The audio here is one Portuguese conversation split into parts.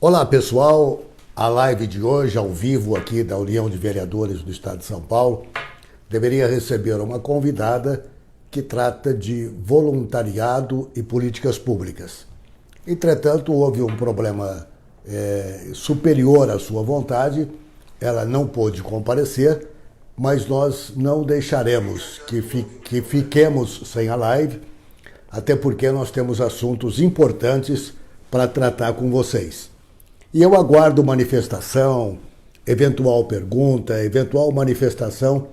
Olá pessoal, a live de hoje ao vivo aqui da União de Vereadores do Estado de São Paulo deveria receber uma convidada que trata de voluntariado e políticas públicas. Entretanto, houve um problema superior à sua vontade, ela não pôde comparecer, mas nós não deixaremos que fiquemos sem a live, até porque nós temos assuntos importantes para tratar com vocês. E eu aguardo manifestação, eventual pergunta, eventual manifestação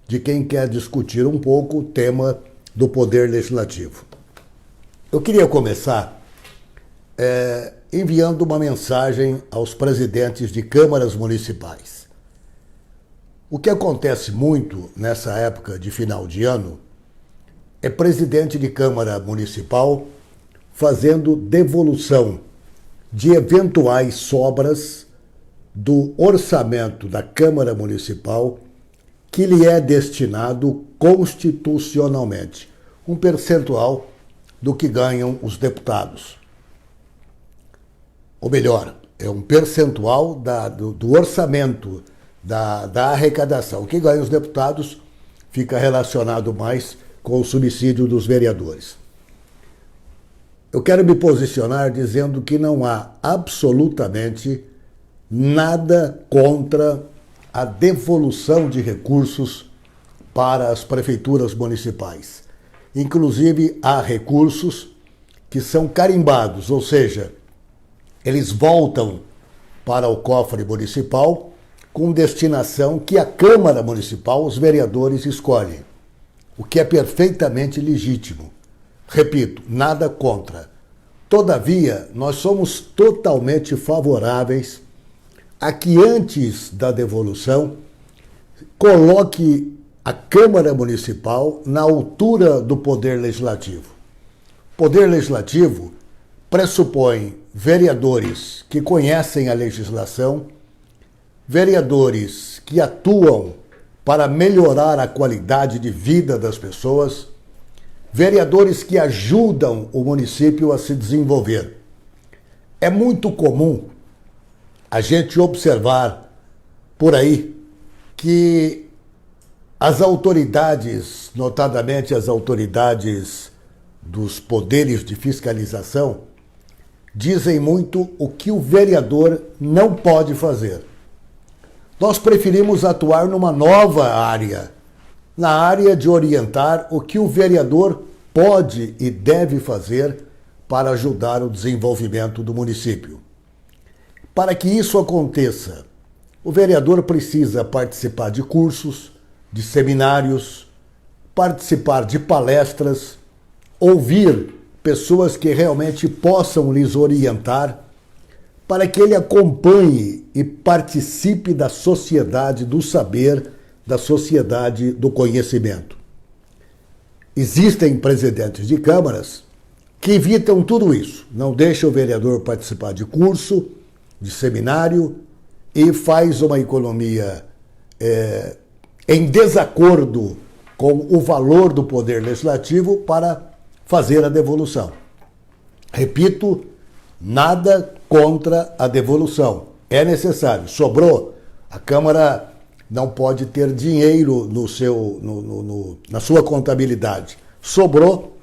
de quem quer discutir um pouco o tema do Poder Legislativo. Eu queria começar enviando uma mensagem aos presidentes de câmaras municipais. O que acontece muito nessa época de final de ano é presidente de Câmara Municipal fazendo devolução de eventuais sobras do orçamento da Câmara Municipal que lhe é destinado constitucionalmente, um percentual do que ganham os deputados. Ou melhor, é um percentual do orçamento, da arrecadação. O que ganham os deputados fica relacionado mais com o subsídio dos vereadores. Eu quero me posicionar dizendo que não há absolutamente nada contra a devolução de recursos para as prefeituras municipais. Inclusive, há recursos que são carimbados, ou seja, eles voltam para o cofre municipal com destinação que a Câmara Municipal, os vereadores, escolhem, o que é perfeitamente legítimo. Repito, nada contra. Todavia, nós somos totalmente favoráveis a que antes da devolução coloque a Câmara Municipal na altura do Poder Legislativo. O Poder Legislativo pressupõe vereadores que conhecem a legislação, vereadores que atuam para melhorar a qualidade de vida das pessoas, vereadores que ajudam o município a se desenvolver. É muito comum a gente observar por aí que as autoridades, notadamente as autoridades dos poderes de fiscalização, dizem muito o que o vereador não pode fazer. Nós preferimos atuar numa nova área, na área de orientar o que o vereador pode e deve fazer para ajudar o desenvolvimento do município. Para que isso aconteça, o vereador precisa participar de cursos, de seminários, participar de palestras, ouvir pessoas que realmente possam lhes orientar, para que ele acompanhe e participe da sociedade do saber, da sociedade do conhecimento. Existem presidentes de câmaras que evitam tudo isso, não deixam o vereador participar de curso, de seminário e faz uma economia em desacordo com o valor do Poder Legislativo para fazer a devolução. Repito, nada contra a devolução. É necessário. Sobrou, a Câmara não pode ter dinheiro na sua contabilidade. Sobrou,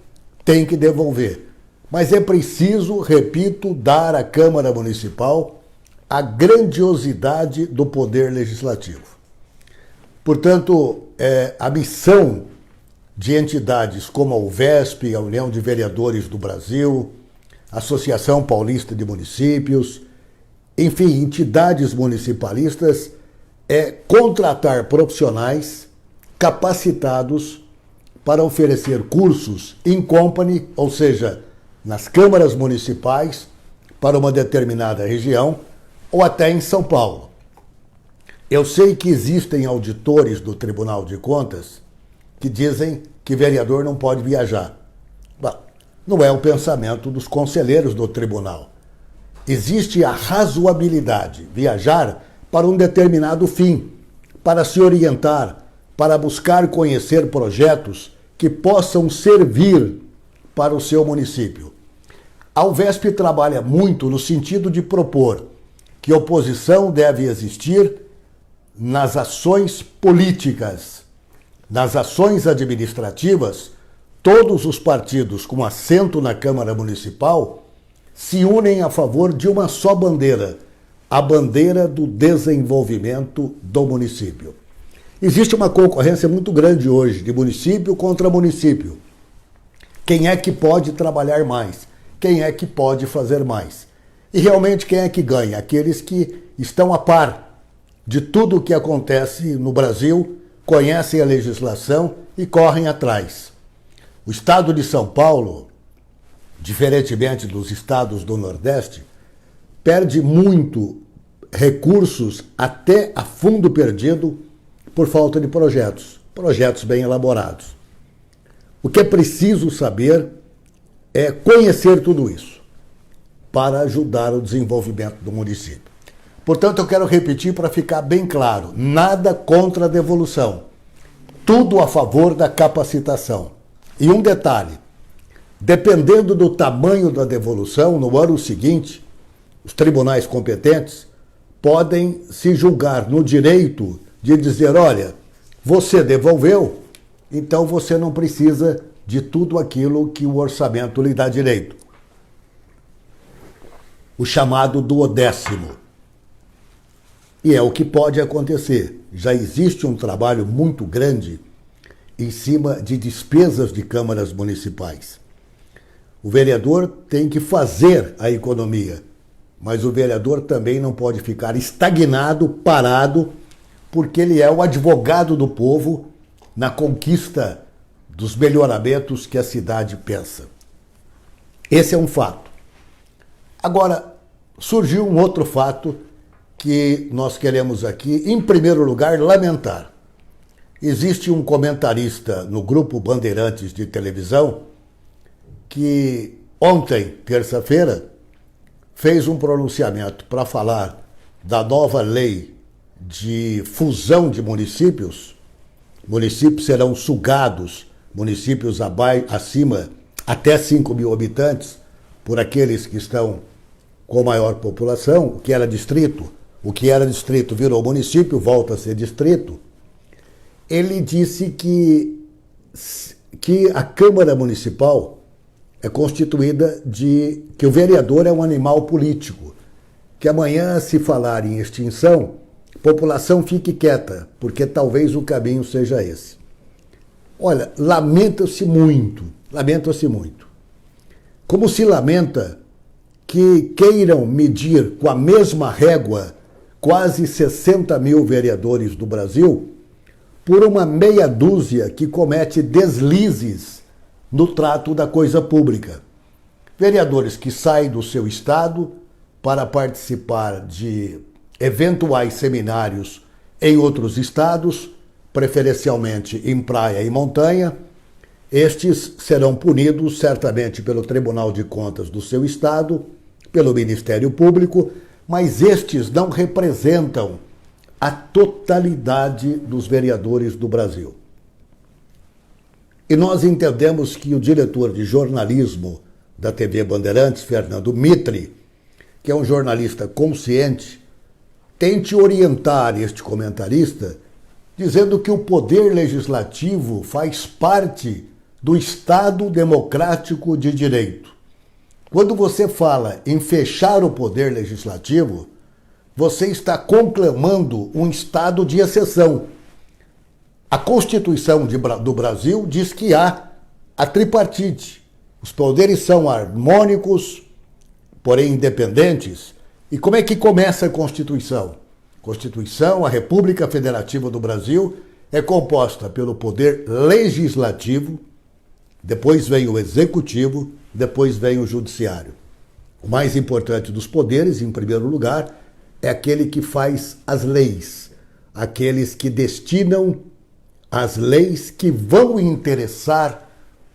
tem que devolver. Mas é preciso, repito, dar à Câmara Municipal a grandiosidade do Poder Legislativo. Portanto, a missão de entidades como a UVESP, a União de Vereadores do Brasil, a Associação Paulista de Municípios, enfim, entidades municipalistas, é contratar profissionais capacitados para oferecer cursos in company, ou seja, nas câmaras municipais, para uma determinada região, ou até em São Paulo. Eu sei que existem auditores do Tribunal de Contas que dizem que vereador não pode viajar. Bom, não é o pensamento dos conselheiros do tribunal. Existe a razoabilidade, viajar para um determinado fim, para se orientar, para buscar conhecer projetos que possam servir para o seu município. A UVESP trabalha muito no sentido de propor que oposição deve existir nas ações políticas, nas ações administrativas. Todos os partidos com assento na Câmara Municipal se unem a favor de uma só bandeira, a bandeira do desenvolvimento do município. Existe uma concorrência muito grande hoje de município contra município. Quem é que pode trabalhar mais? Quem é que pode fazer mais? E realmente quem é que ganha? Aqueles que estão a par de tudo o que acontece no Brasil, conhecem a legislação e correm atrás. O estado de São Paulo, diferentemente dos estados do Nordeste, perde muito recursos até a fundo perdido por falta de projetos bem elaborados. O que é preciso saber é conhecer tudo isso para ajudar o desenvolvimento do município. Portanto, eu quero repetir para ficar bem claro, nada contra a devolução, tudo a favor da capacitação. E um detalhe, dependendo do tamanho da devolução, no ano seguinte, os tribunais competentes podem se julgar no direito de dizer, olha, você devolveu, então você não precisa de tudo aquilo que o orçamento lhe dá direito. O chamado duodécimo. E é o que pode acontecer. Já existe um trabalho muito grande em cima de despesas de câmaras municipais. O vereador tem que fazer a economia, mas o vereador também não pode ficar estagnado, parado, porque ele é o advogado do povo na conquista dos melhoramentos que a cidade pensa. Esse é um fato. Agora, surgiu um outro fato que nós queremos aqui, em primeiro lugar, lamentar. Existe um comentarista no Grupo Bandeirantes de televisão que ontem, terça-feira, fez um pronunciamento para falar da nova lei de fusão de municípios. Municípios serão sugados, municípios acima, até 5 mil habitantes, por aqueles que estão com maior população, o que era distrito. O que era distrito virou município, volta a ser distrito. Ele disse que a Câmara Municipal é constituída que o vereador é um animal político, que amanhã, se falar em extinção, a população fique quieta, porque talvez o caminho seja esse. Olha, lamenta-se muito. Como se lamenta que queiram medir com a mesma régua quase 60 mil vereadores do Brasil por uma meia dúzia que comete deslizes no trato da coisa pública. Vereadores que saem do seu estado para participar de eventuais seminários em outros estados, preferencialmente em praia e montanha. Estes serão punidos certamente pelo Tribunal de Contas do seu estado, pelo Ministério Público, mas estes não representam a totalidade dos vereadores do Brasil. E nós entendemos que o diretor de jornalismo da TV Bandeirantes, Fernando Mitre, que é um jornalista consciente, tente orientar este comentarista, dizendo que o poder legislativo faz parte do Estado democrático de direito. Quando você fala em fechar o poder legislativo, você está conclamando um estado de exceção. A Constituição do Brasil diz que há a tripartite. Os poderes são harmônicos, porém independentes. E como é que começa a Constituição? Constituição, a República Federativa do Brasil, é composta pelo poder legislativo, depois vem o executivo, depois vem o judiciário. O mais importante dos poderes, em primeiro lugar, é aquele que faz as leis, aqueles que destinam as leis que vão interessar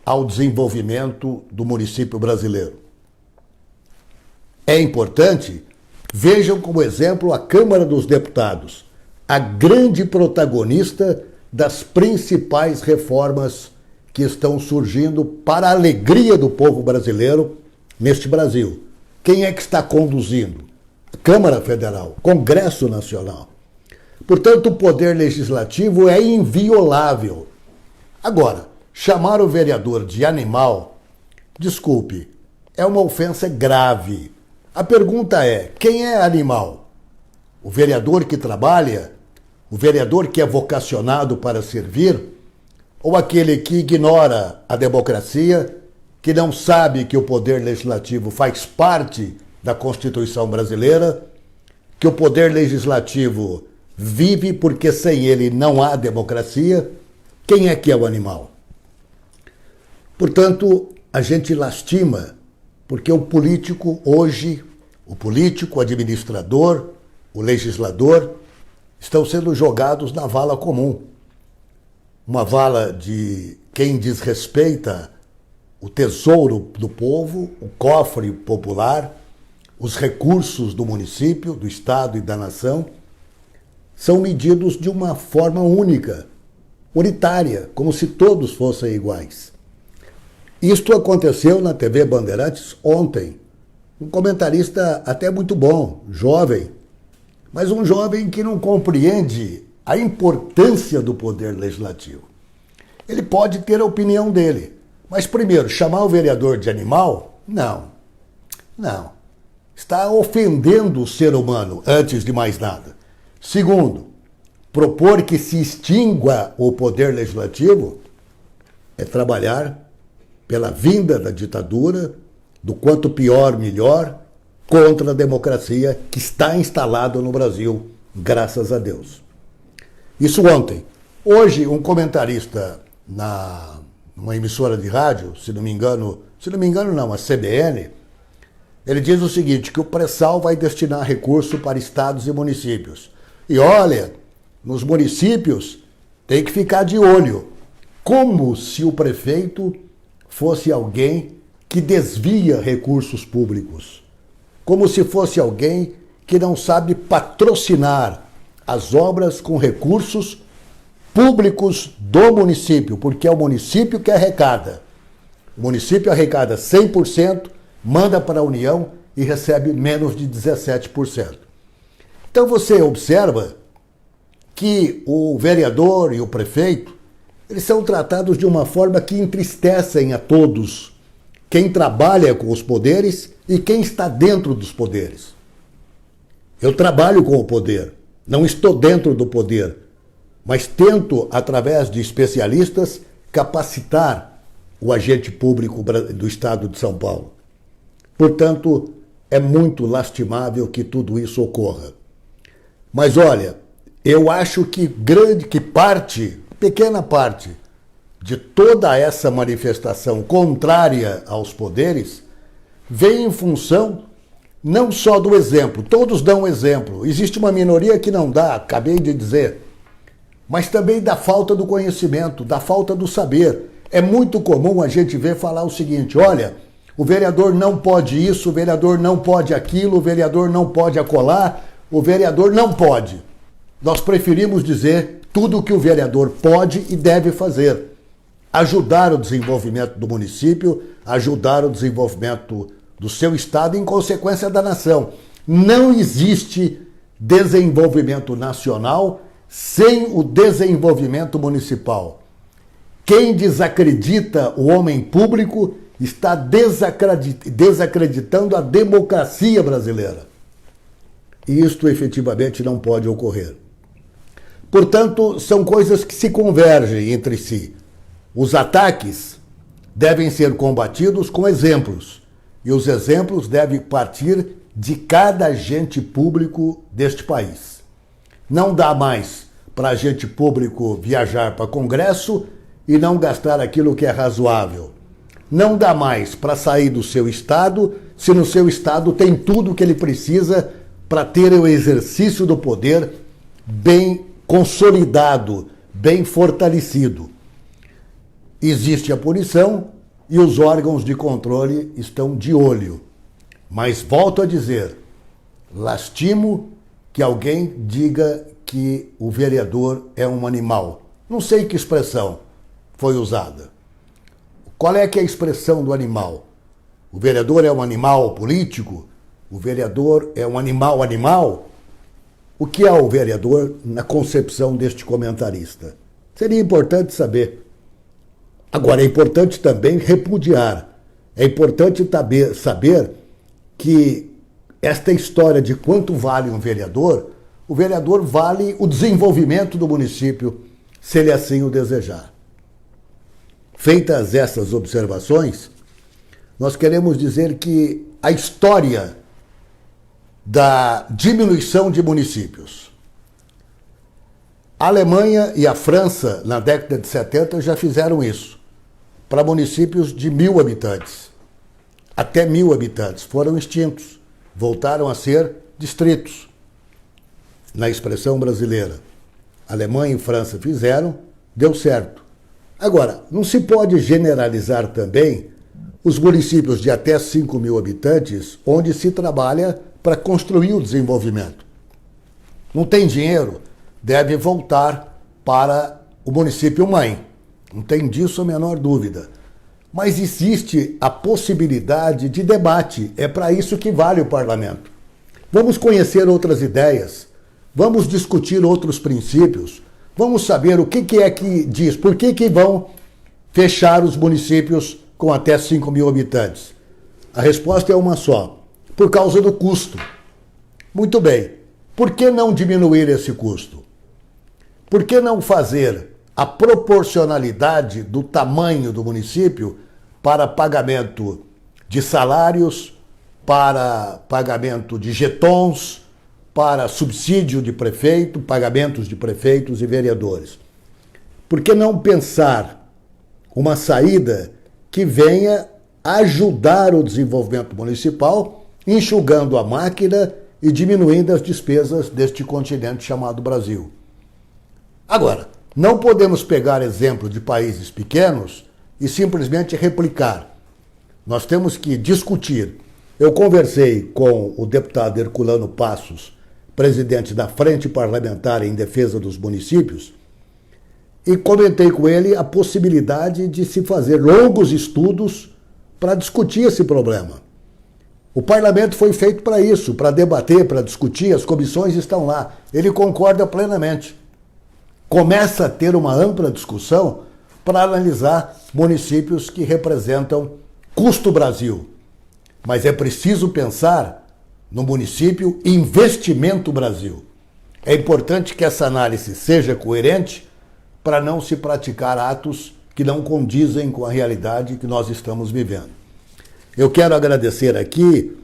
ao desenvolvimento do município brasileiro. É importante, vejam como exemplo a Câmara dos Deputados, a grande protagonista das principais reformas que estão surgindo para a alegria do povo brasileiro neste Brasil. Quem é que está conduzindo? Câmara Federal, Congresso Nacional. Portanto, o poder legislativo é inviolável. Agora, chamar o vereador de animal, desculpe, é uma ofensa grave. A pergunta é, quem é animal? O vereador que trabalha? O vereador que é vocacionado para servir? Ou aquele que ignora a democracia, que não sabe que o poder legislativo faz parte da Constituição brasileira, que o poder legislativo vive porque sem ele não há democracia? Quem é que é o animal? Portanto, a gente lastima, porque o político hoje, o político, o administrador, o legislador, estão sendo jogados na vala comum. Uma vala de quem desrespeita o tesouro do povo, o cofre popular, os recursos do município, do estado e da nação, são medidos de uma forma única, unitária, como se todos fossem iguais. Isto aconteceu na TV Bandeirantes ontem. Um comentarista até muito bom, jovem, mas um jovem que não compreende a importância do poder legislativo. Ele pode ter a opinião dele, mas primeiro, chamar o vereador de animal? Não. Está ofendendo o ser humano, antes de mais nada. Segundo, propor que se extingua o poder legislativo é trabalhar pela vinda da ditadura, do quanto pior, melhor, contra a democracia que está instalada no Brasil, graças a Deus. Isso ontem. Hoje, um comentarista numa emissora de rádio, se não me engano não, a CBN, ele diz o seguinte, que o pré-sal vai destinar recurso para estados e municípios. E olha, nos municípios tem que ficar de olho, como se o prefeito fosse alguém que desvia recursos públicos, como se fosse alguém que não sabe patrocinar as obras com recursos públicos do município, porque é o município que arrecada. O município arrecada 100%, manda para a União e recebe menos de 17%. Então você observa que o vereador e o prefeito, eles são tratados de uma forma que entristecem a todos, quem trabalha com os poderes e quem está dentro dos poderes. Eu trabalho com o poder, não estou dentro do poder, mas tento, através de especialistas, capacitar o agente público do Estado de São Paulo. Portanto, é muito lastimável que tudo isso ocorra. Mas olha, eu acho que pequena parte de toda essa manifestação contrária aos poderes vem em função não só do exemplo, todos dão exemplo, existe uma minoria que não dá, acabei de dizer, mas também da falta do conhecimento, da falta do saber. É muito comum a gente ver falar o seguinte, olha, o vereador não pode isso, o vereador não pode aquilo, o vereador não pode acolá, o vereador não pode. Nós preferimos dizer tudo o que o vereador pode e deve fazer. Ajudar o desenvolvimento do município, ajudar o desenvolvimento do seu estado e, em consequência, da nação. Não existe desenvolvimento nacional sem o desenvolvimento municipal. Quem desacredita o homem público está desacreditando a democracia brasileira. E isto efetivamente não pode ocorrer. Portanto, são coisas que se convergem entre si. Os ataques devem ser combatidos com exemplos. E os exemplos devem partir de cada agente público deste país. Não dá mais para agente público viajar para Congresso e não gastar aquilo que é razoável. Não dá mais para sair do seu estado se no seu estado tem tudo o que ele precisa para ter o exercício do poder bem consolidado, bem fortalecido. Existe a punição e os órgãos de controle estão de olho. Mas volto a dizer, lastimo que alguém diga que o vereador é um animal. Não sei que expressão foi usada. Qual é que é a expressão do animal? O vereador é um animal político? o vereador é um animal, o que é o vereador na concepção deste comentarista? Seria importante saber. Agora, é importante também repudiar. É importante saber que esta história de quanto vale um vereador, o vereador vale o desenvolvimento do município, se ele assim o desejar. Feitas essas observações, nós queremos dizer que a história da diminuição de municípios. A Alemanha e a França, na década de 70, já fizeram isso, para municípios de 1.000 habitantes. Até 1.000 habitantes foram extintos, voltaram a ser distritos, na expressão brasileira. Alemanha e França fizeram, deu certo. Agora, não se pode generalizar também os municípios de até 5.000 habitantes, onde se trabalha para construir o desenvolvimento. Não tem dinheiro, deve voltar para o município mãe. Não tem disso a menor dúvida. Mas existe a possibilidade de debate. É para isso que vale o parlamento. Vamos conhecer outras ideias. Vamos discutir outros princípios. Vamos saber o que é que diz. Por que vão fechar os municípios com até 5.000 habitantes? A resposta é uma só. Por causa do custo. Muito bem. Por que não diminuir esse custo? Por que não fazer a proporcionalidade do tamanho do município para pagamento de salários, para pagamento de jetons, para subsídio de prefeito, pagamentos de prefeitos e vereadores? Por que não pensar uma saída que venha ajudar o desenvolvimento municipal, enxugando a máquina e diminuindo as despesas deste continente chamado Brasil? Agora, não podemos pegar exemplo de países pequenos e simplesmente replicar. Nós temos que discutir. Eu conversei com o deputado Herculano Passos, presidente da Frente Parlamentar em Defesa dos Municípios, e comentei com ele a possibilidade de se fazer longos estudos para discutir esse problema. O parlamento foi feito para isso, para debater, para discutir, as comissões estão lá. Ele concorda plenamente. Começa a ter uma ampla discussão para analisar municípios que representam custo Brasil. Mas é preciso pensar no município investimento Brasil. É importante que essa análise seja coerente para não se praticar atos que não condizem com a realidade que nós estamos vivendo. Eu quero agradecer aqui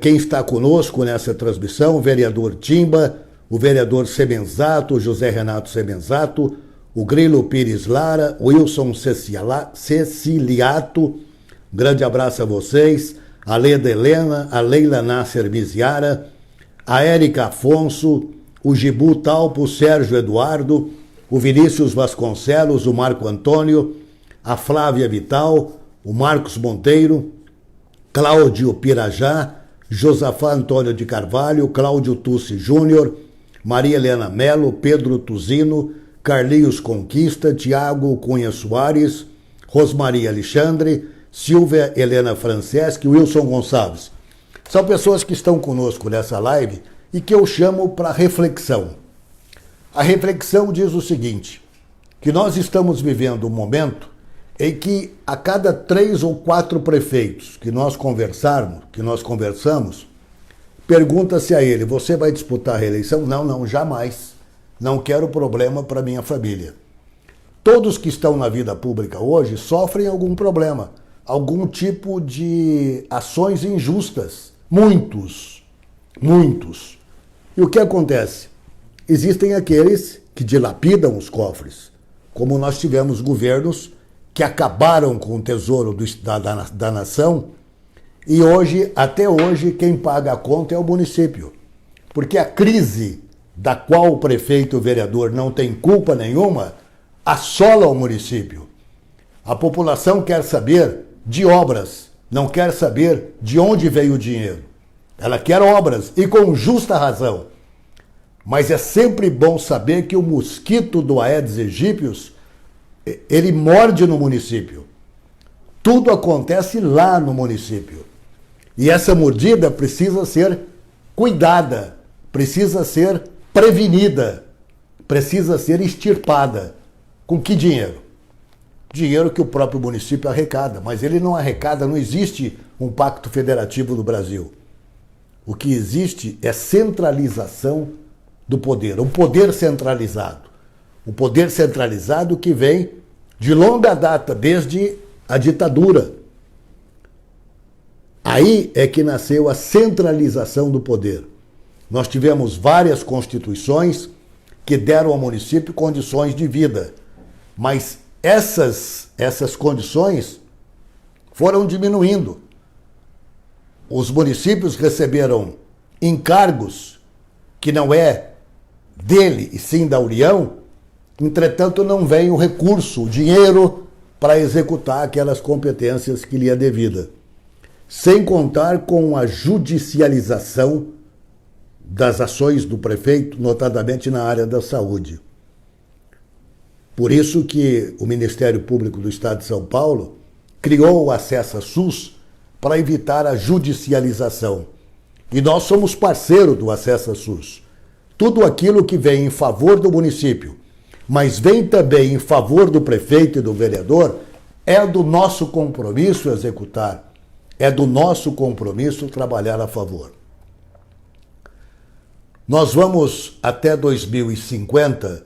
quem está conosco nessa transmissão, o vereador Timba, o vereador Semenzato, José Renato Semenzato, o Grilo Pires Lara, o Wilson Ceciliato, um grande abraço a vocês, a Leda Helena, a Leila Nasser Miziara, a Érica Afonso, o Gibu Talpo, o Sérgio Eduardo, o Vinícius Vasconcelos, o Marco Antônio, a Flávia Vital, o Marcos Monteiro, Cláudio Pirajá, Josafá Antônio de Carvalho, Cláudio Tussi Júnior, Maria Helena Melo, Pedro Tuzino, Carlinhos Conquista, Tiago Cunha Soares, Rosmaria Alexandre, Silvia Helena Franceschi, Wilson Gonçalves. São pessoas que estão conosco nessa live e que eu chamo para reflexão. A reflexão diz o seguinte, que nós estamos vivendo um momento em que a cada 3 ou 4 prefeitos que nós conversamos, pergunta-se a ele, você vai disputar a reeleição? Não, jamais. Não quero problema para minha família. Todos que estão na vida pública hoje sofrem algum problema, algum tipo de ações injustas. Muitos. E o que acontece? Existem aqueles que dilapidam os cofres, como nós tivemos governos que acabaram com o tesouro da nação, e até hoje, quem paga a conta é o município. Porque a crise da qual o prefeito e o vereador não têm culpa nenhuma, assola o município. A população quer saber de obras, não quer saber de onde veio o dinheiro. Ela quer obras, e com justa razão. Mas é sempre bom saber que o mosquito do Aedes aegypti, ele morde no município. Tudo acontece lá no município. E essa mordida precisa ser cuidada, precisa ser prevenida, precisa ser extirpada. Com que dinheiro? Dinheiro que o próprio município arrecada, mas ele não arrecada, não existe um pacto federativo no Brasil. O que existe é centralização do poder, um poder centralizado. Um poder centralizado que vem de longa data, desde a ditadura. Aí é que nasceu a centralização do poder. Nós tivemos várias constituições que deram ao município condições de vida, mas essas condições foram diminuindo. Os municípios receberam encargos que não é dele e sim da União, entretanto não vem o recurso, o dinheiro para executar aquelas competências que lhe é devida. Sem contar com a judicialização das ações do prefeito, notadamente na área da saúde. Por isso que o Ministério Público do Estado de São Paulo criou o Acessa SUS para evitar a judicialização. E nós somos parceiro do Acessa SUS. Tudo aquilo que vem em favor do município, mas vem também em favor do prefeito e do vereador, é do nosso compromisso executar. É do nosso compromisso trabalhar a favor. Nós vamos, até 2050,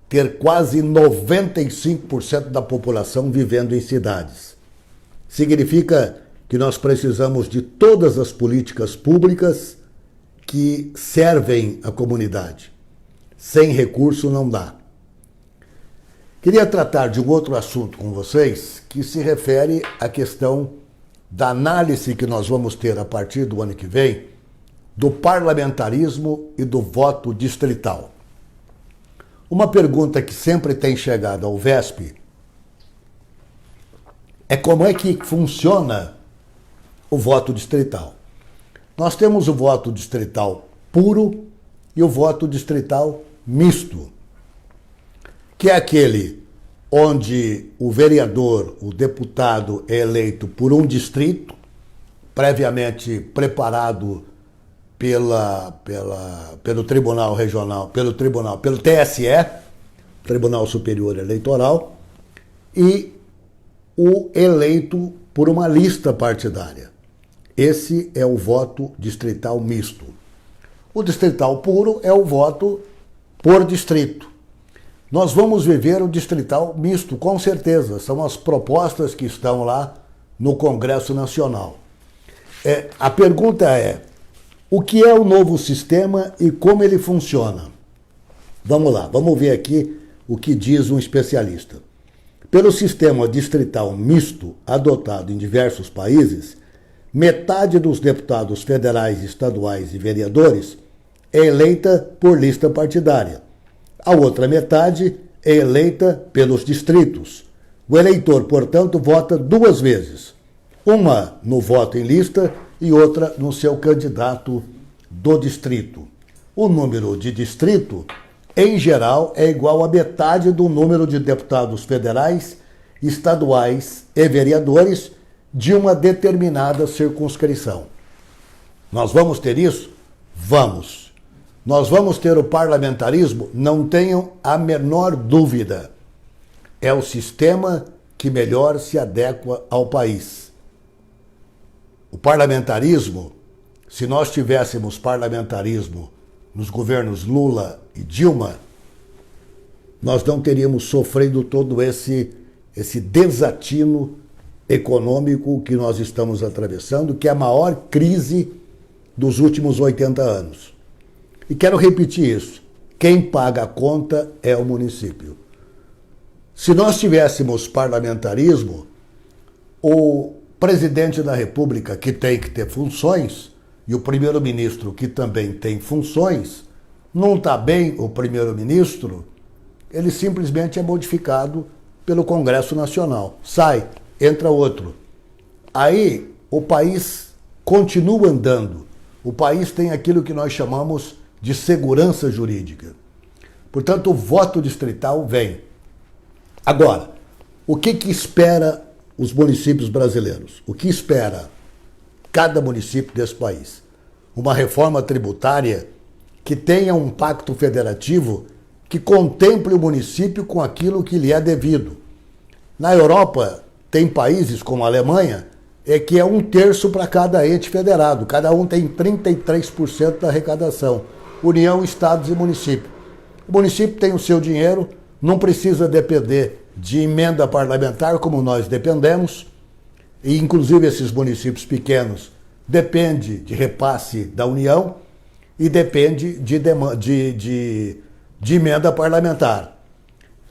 ter quase 95% da população vivendo em cidades. Significa que nós precisamos de todas as políticas públicas que servem a comunidade. Sem recurso não dá. Queria tratar de um outro assunto com vocês, que se refere à questão da análise que nós vamos ter a partir do ano que vem do parlamentarismo e do voto distrital. Uma pergunta que sempre tem chegado ao VESP é como é que funciona o voto distrital. Nós temos o voto distrital puro e o voto distrital misto, que é aquele onde o vereador, o deputado é eleito por um distrito, previamente preparado pelo Tribunal Regional, pelo TSE, Tribunal Superior Eleitoral, e o eleito por uma lista partidária. Esse é o voto distrital misto. O distrital puro é o voto por distrito. Nós vamos viver o distrital misto, com certeza. São as propostas que estão lá no Congresso Nacional. A pergunta é, o que é o novo sistema e como ele funciona? Vamos lá, vamos ver aqui o que diz um especialista. Pelo sistema distrital misto adotado em diversos países, metade dos deputados federais, estaduais e vereadores é eleita por lista partidária. A outra metade é eleita pelos distritos. O eleitor, portanto, vota duas vezes. Uma no voto em lista e outra no seu candidato do distrito. O número de distrito, em geral, é igual a metade do número de deputados federais, estaduais e vereadores de uma determinada circunscrição. Nós vamos ter isso? Vamos. Nós vamos ter o parlamentarismo? Não tenham a menor dúvida. É o sistema que melhor se adequa ao país. O parlamentarismo, se nós tivéssemos parlamentarismo nos governos Lula e Dilma, nós não teríamos sofrido todo esse desatino econômico que nós estamos atravessando, que é a maior crise dos últimos 80 anos. E quero repetir isso. Quem paga a conta é o município. Se nós tivéssemos parlamentarismo, o presidente da República, que tem que ter funções, e o primeiro-ministro, que também tem funções, não está bem o primeiro-ministro, ele simplesmente é modificado pelo Congresso Nacional. Sai, entra outro. Aí o país continua andando. O país tem aquilo que nós chamamos de segurança jurídica. Portanto, o voto distrital vem. Agora, o que espera os municípios brasileiros? O que espera cada município desse país. Uma reforma tributária que tenha um pacto federativo que contemple o município com aquilo que lhe é devido. Na Europa, tem países como a Alemanha, que é 1/3 para cada ente federado. Cada um tem 33% da arrecadação. União, estados e município. O município tem o seu dinheiro, não precisa depender de emenda parlamentar, como nós dependemos, e inclusive esses municípios pequenos dependem de repasse da União e depende de emenda parlamentar.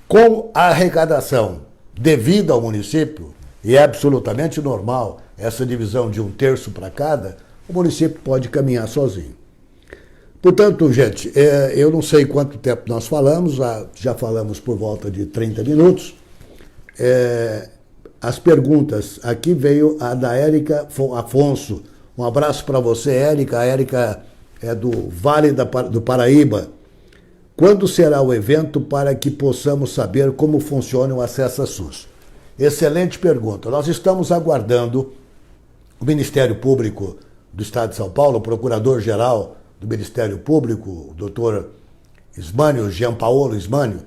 Com a arrecadação devida ao município, e é absolutamente normal essa divisão de 1/3 para cada, o município pode caminhar sozinho. Portanto, gente, eu não sei quanto tempo nós falamos, já falamos por volta de 30 minutos. As perguntas, aqui veio a da Érica Afonso. Um abraço para você, Érica. A Érica é do Vale do Paraíba. Quando será o evento para que possamos saber como funciona o acesso a SUS? Excelente pergunta. Nós estamos aguardando o Ministério Público do Estado de São Paulo, o Procurador-Geral do Ministério Público, o doutor Ismânio, Jean Paolo Ismânio,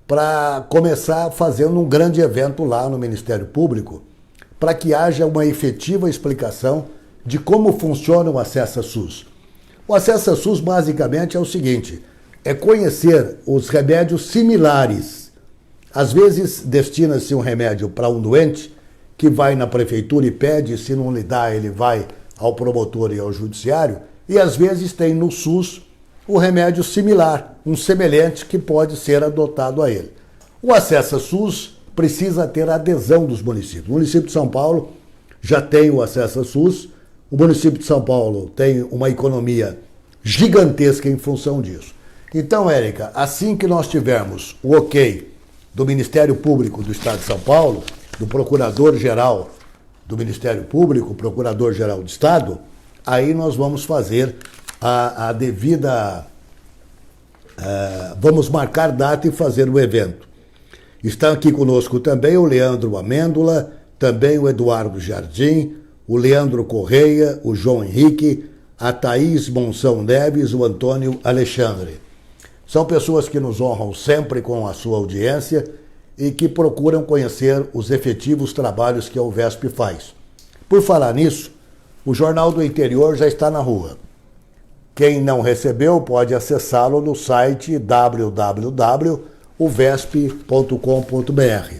para começar fazendo um grande evento lá no Ministério Público, para que haja uma efetiva explicação de como funciona o acesso a SUS. O acesso a SUS, basicamente, é o seguinte, é conhecer os remédios similares. Às vezes, destina-se um remédio para um doente que vai na prefeitura e pede, se não lhe dá, ele vai ao promotor e ao judiciário, e às vezes tem no SUS o remédio similar, um semelhante que pode ser adotado a ele. O acesso a SUS precisa ter a adesão dos municípios. O município de São Paulo já tem o acesso a SUS, o município de São Paulo tem uma economia gigantesca em função disso. Então, Érica, assim que nós tivermos o ok do Ministério Público do Estado de São Paulo, do Procurador-Geral do Ministério Público, Procurador-Geral do Estado, aí nós vamos fazer a devida... vamos marcar data e fazer o evento. Estão aqui conosco também o Leandro Amêndola, também o Eduardo Jardim, o Leandro Correia, o João Henrique, a Thaís Monção Neves, o Antônio Alexandre. São pessoas que nos honram sempre com a sua audiência e que procuram conhecer os efetivos trabalhos que a UVESP faz. Por falar nisso, o Jornal do Interior já está na rua. Quem não recebeu pode acessá-lo no site www.uvesp.com.br.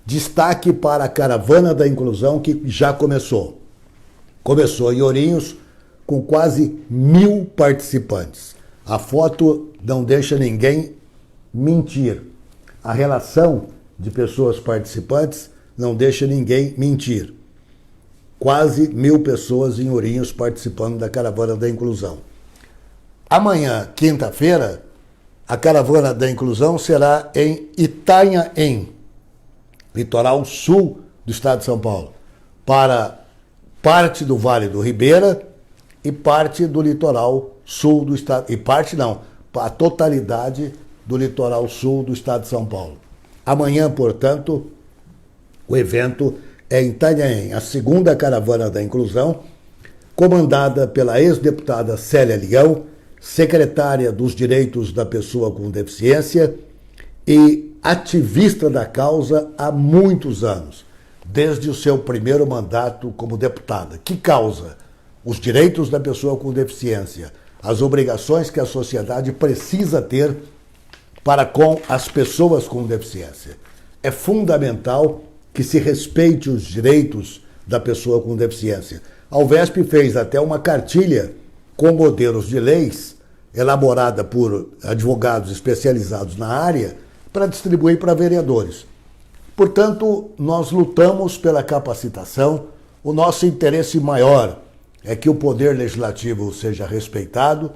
Destaque para a Caravana da Inclusão, que já começou. Começou em Ourinhos, com quase 1.000 participantes. A foto não deixa ninguém mentir. A relação de pessoas participantes não deixa ninguém mentir. Quase 1.000 pessoas em Ourinhos participando da Caravana da Inclusão. Amanhã, quinta-feira, a Caravana da Inclusão será em Itanhaém, litoral sul do estado de São Paulo, para parte do Vale do Ribeira e parte do litoral sul do estado, e parte não, a totalidade do litoral sul do estado de São Paulo. Amanhã, portanto, o evento é em Itanhaém, a segunda Caravana da Inclusão, comandada pela ex-deputada Célia Leão, secretária dos Direitos da Pessoa com Deficiência e ativista da causa há muitos anos, desde o seu primeiro mandato como deputada. Que causa? Os direitos da pessoa com deficiência, as obrigações que a sociedade precisa ter para com as pessoas com deficiência. É fundamental que se respeite os direitos da pessoa com deficiência. A UVESP fez até uma cartilha com modelos de leis, elaborada por advogados especializados na área, para distribuir para vereadores. Portanto, nós lutamos pela capacitação. O nosso interesse maior é que o poder legislativo seja respeitado.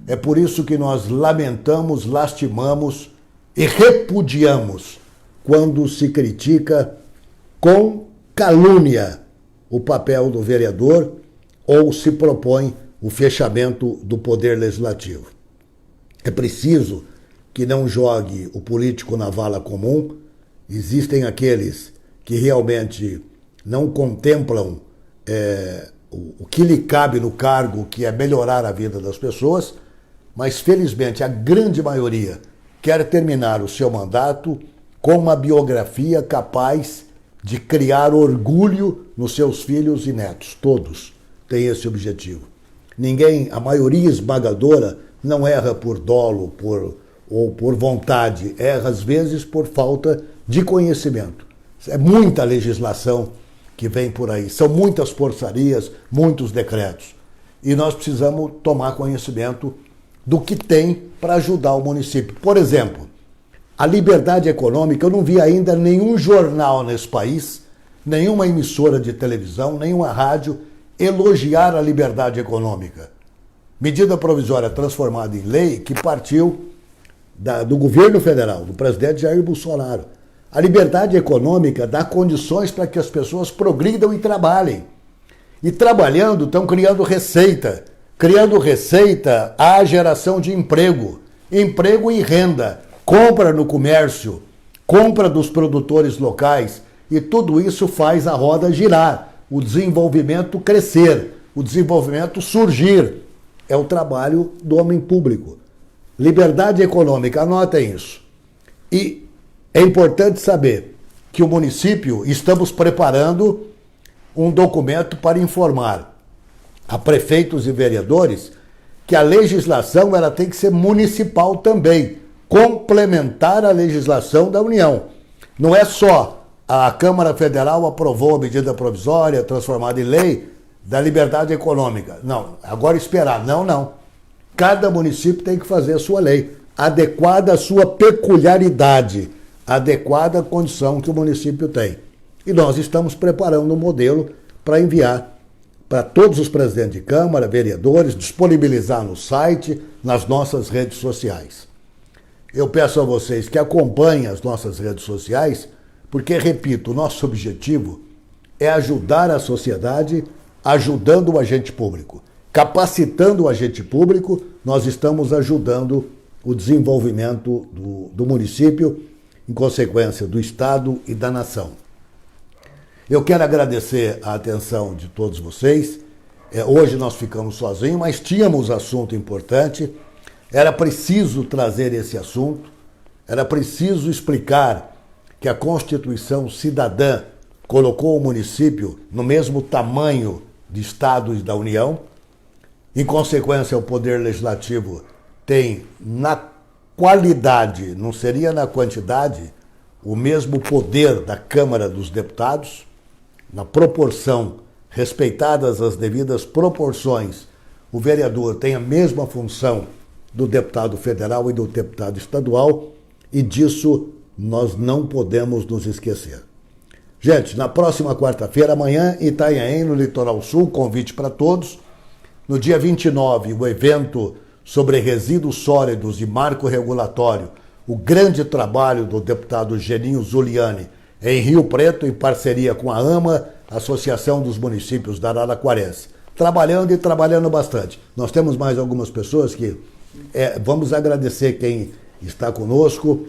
É por isso que nós lamentamos, lastimamos e repudiamos quando se critica com calúnia o papel do vereador ou se propõe o fechamento do poder legislativo. É preciso que não jogue o político na vala comum. Existem aqueles que realmente não contemplam o que lhe cabe no cargo, que é melhorar a vida das pessoas, mas felizmente a grande maioria quer terminar o seu mandato com uma biografia capaz de criar orgulho nos seus filhos e netos. Todos têm esse objetivo. Ninguém, a maioria esmagadora, não erra por dolo ou por vontade, erra às vezes por falta de conhecimento. É muita legislação que vem por aí, são muitas porçarias, muitos decretos. E nós precisamos tomar conhecimento do que tem para ajudar o município. Por exemplo, a liberdade econômica, eu não vi ainda nenhum jornal nesse país, nenhuma emissora de televisão, nenhuma rádio elogiar a liberdade econômica. Medida provisória transformada em lei que partiu do governo federal, do presidente Jair Bolsonaro. A liberdade econômica dá condições para que as pessoas progridam e trabalhem. E trabalhando, estão criando receita. Criando receita, há geração de emprego. Emprego e renda. Compra no comércio, compra dos produtores locais. E tudo isso faz a roda girar, o desenvolvimento crescer, o desenvolvimento surgir. É o trabalho do homem público. Liberdade econômica, anotem isso. E é importante saber que o município, estamos preparando um documento para informar a prefeitos e vereadores que a legislação ela tem que ser municipal também, complementar a legislação da União. Não é só a Câmara Federal aprovou a medida provisória transformada em lei da liberdade econômica. Não, agora esperar. Não. Cada município tem que fazer a sua lei, adequada à sua peculiaridade, adequada à condição que o município tem. E nós estamos preparando um modelo para enviar para todos os presidentes de Câmara, vereadores, disponibilizar no site, nas nossas redes sociais. Eu peço a vocês que acompanhem as nossas redes sociais, porque, repito, o nosso objetivo é ajudar a sociedade ajudando o agente público. Capacitando o agente público, nós estamos ajudando o desenvolvimento do município, em consequência do Estado e da nação. Eu quero agradecer a atenção de todos vocês. Hoje nós ficamos sozinhos, mas tínhamos assunto importante. Era preciso trazer esse assunto, era preciso explicar que a Constituição Cidadã colocou o município no mesmo tamanho de estados da União. Em consequência, o Poder Legislativo tem, na qualidade, não seria na quantidade, o mesmo poder da Câmara dos Deputados, na proporção, respeitadas as devidas proporções, o vereador tem a mesma função do deputado federal e do deputado estadual, e disso nós não podemos nos esquecer. Gente, na próxima quarta-feira, amanhã, em Itanhaém, no Litoral Sul, convite para todos. No dia 29, o evento sobre resíduos sólidos e marco regulatório, o grande trabalho do deputado Geninho Zuliani, em Rio Preto, em parceria com a AMA, Associação dos Municípios da Araraquarense. Trabalhando e trabalhando bastante. Nós temos mais algumas pessoas que vamos agradecer quem está conosco.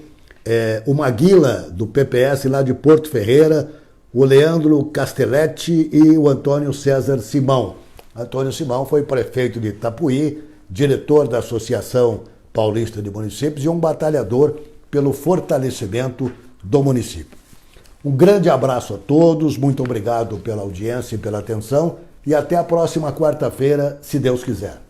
O Maguila, do PPS lá de Porto Ferreira, o Leandro Castelletti e o Antônio César Simão. Antônio Simão foi prefeito de Itapuí, diretor da Associação Paulista de Municípios e um batalhador pelo fortalecimento do município. Um grande abraço a todos, muito obrigado pela audiência e pela atenção e até a próxima quarta-feira, se Deus quiser.